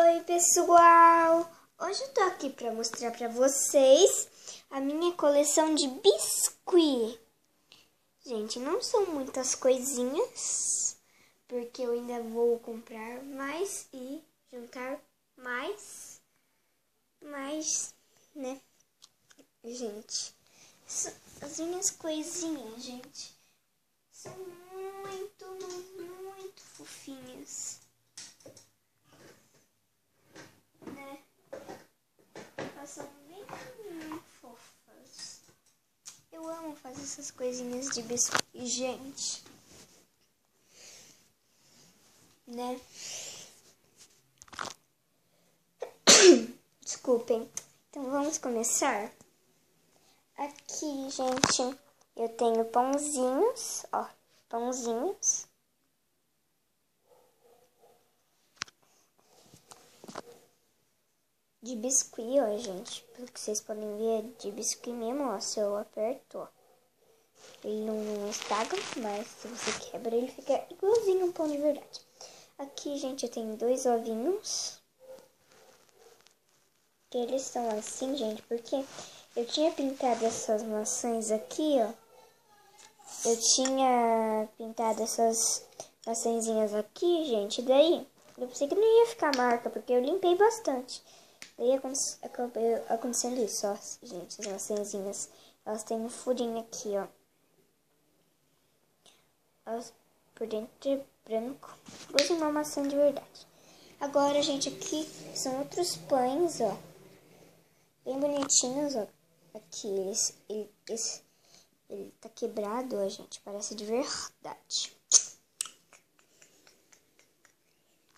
Oi, pessoal! Hoje eu tô aqui pra mostrar pra vocês a minha coleção de biscuit. Gente, não são muitas coisinhas, porque eu ainda vou comprar mais e juntar mais, né? Gente, as minhas coisinhas, gente, são muito fofinhas. Né? Elas são bem fofas. Eu amo fazer essas coisinhas de biscoito, gente. Né? Desculpem. Então vamos começar. Aqui, gente, eu tenho pãozinhos, ó, pãozinhos. De biscuit, ó, gente. Pelo que vocês podem ver, é de biscuit mesmo, ó. Se eu aperto, ó. Ele não estraga, mas se você quebra, ele fica igualzinho um pão de verdade. Aqui, gente, eu tenho 2 ovinhos. Que eles são assim, gente, porque eu tinha pintado essas maçãs aqui, ó. Eu tinha pintado essas maçãzinhas aqui, gente. Daí, eu pensei que não ia ficar marca, porque eu limpei bastante. Daí acabou acontecendo isso, ó, gente, as maçãzinhas, elas têm um furinho aqui, ó. Elas por dentro é branco, igualzinho uma maçã de verdade. Agora, gente, aqui são outros pães, ó, bem bonitinhos, ó. Aqui, ele tá quebrado, ó, gente, parece de verdade.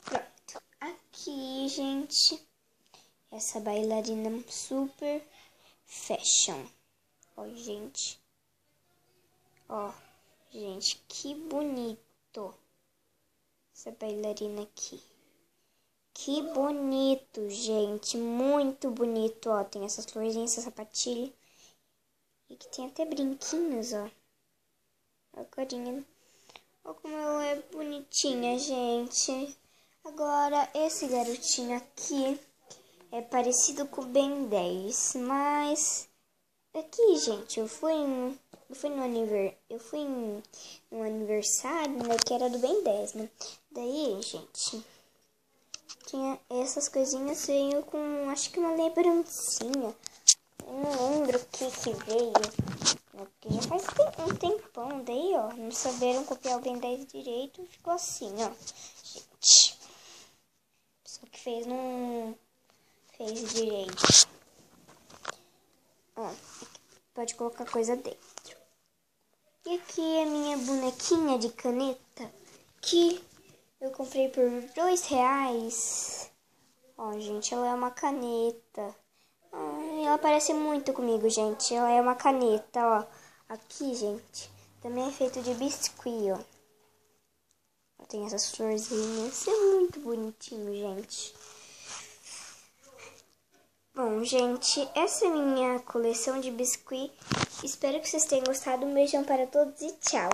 Pronto. Aqui, gente, essa bailarina super fashion. Ó, gente. Ó, gente, que bonito. Essa bailarina aqui. Que bonito, gente. Muito bonito, ó. Tem essas florzinhas, essa sapatilha. E que tem até brinquinhos, ó. Ó a carinha. Ó como ela é bonitinha, gente. Agora, esse garotinho aqui é parecido com o Ben 10, mas aqui, gente, eu fui no aniversário, né, que era do Ben 10, né? Daí, gente, tinha essas coisinhas, veio com, acho que uma lembrancinha. Eu não lembro o que veio, né, porque já faz um tempão. Daí, ó, não souberam copiar o Ben 10 direito, ficou assim, ó, gente. A pessoa que fez não fez direito. Ó, pode colocar coisa dentro. E aqui é a minha bonequinha de caneta, que eu comprei por R$2. Ó, gente, ela é uma caneta. Ela parece muito comigo, gente. Ela é uma caneta, ó. Aqui, gente, também é feito de biscuit, ó. Tem essas florzinhas. É muito bonitinho, gente. Bom, gente, essa é a minha coleção de biscuit. Espero que vocês tenham gostado. Um beijão para todos e tchau!